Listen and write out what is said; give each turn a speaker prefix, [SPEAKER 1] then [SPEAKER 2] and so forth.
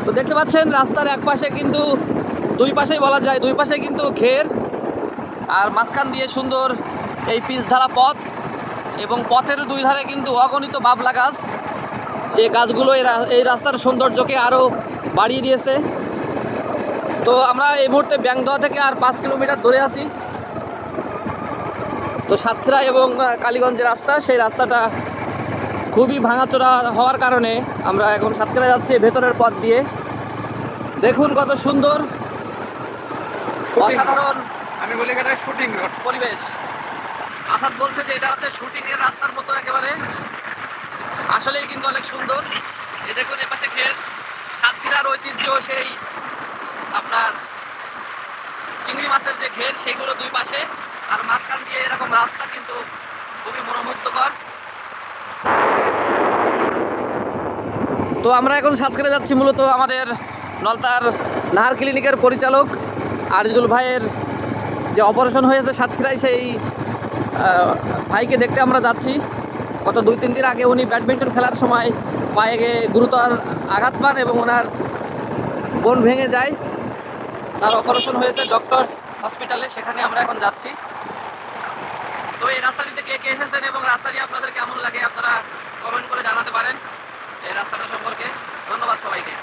[SPEAKER 1] তো দেখতে পাচ্ছেন রাস্তার এক পাশে কিন্তু দুই পাশেই বলা যায় দুই পাশে কিন্তু ঘের, আর মাঝখান দিয়ে সুন্দর এই পিচ ঢালা পথ, এবং পথের দুই ধারে কিন্তু অগণিত বাবলা গাছ, যে গাছগুলো এই রাস্তার সৌন্দর্যকে আরও বাড়িয়ে দিয়েছে। তো আমরা এই মুহূর্তে ব্যাংদোয়া থেকে আর 5 কিলোমিটার দূরে আছি। তো সাতক্ষীরা এবং কালীগঞ্জের রাস্তা, সেই রাস্তাটা খুবই ভাঙাচোরা হওয়ার কারণে আমরা এখন সাতক্ষীরা যাচ্ছি ভেতরের পথ দিয়ে। দেখুন কত সুন্দর অসাধারণ
[SPEAKER 2] আমি বলি এটা শুটিং রোড
[SPEAKER 1] পরিবেশ। আসাদ বলছে যে এটা হচ্ছে শুটিং এর রাস্তার মতো একেবারে, আসলেই কিন্তু অনেক সুন্দর। এই দেখুন এপাশে ঘের, সাতক্ষীরার ঐতিহ্য সেই আপনার চিংড়ি মাছের যে ঘের সেগুলো দুই পাশে, আর মাঝখান দিয়ে এরকম রাস্তা কিন্তু খুবই মনোমুগ্ধকর। তো আমরা এখন সাতক্ষীরা যাচ্ছি মূলত আমাদের নলতার নাহার ক্লিনিকের পরিচালক আরিজুল ভাইয়ের যে অপারেশন হয়েছে সাতক্ষীরায়, সেই ভাইকে দেখতে আমরা যাচ্ছি। গত 2-3 দিন আগে উনি ব্যাডমিন্টন খেলার সময় পায়ে গুরুতর আঘাত পান এবং ওনার বোন ভেঙে যায়। তার অপারেশন হয়েছে ডক্টরস হসপিটালে, সেখানে আমরা এখন যাচ্ছি। তো এই রাস্তাটিতে কে কে এসেছেন এবং রাস্তাটি আপনাদের কেমন লাগে আপনারা কমেন্ট করে জানাতে পারেন এই রাস্তাটা সম্পর্কে। ধন্যবাদ সবাইকে।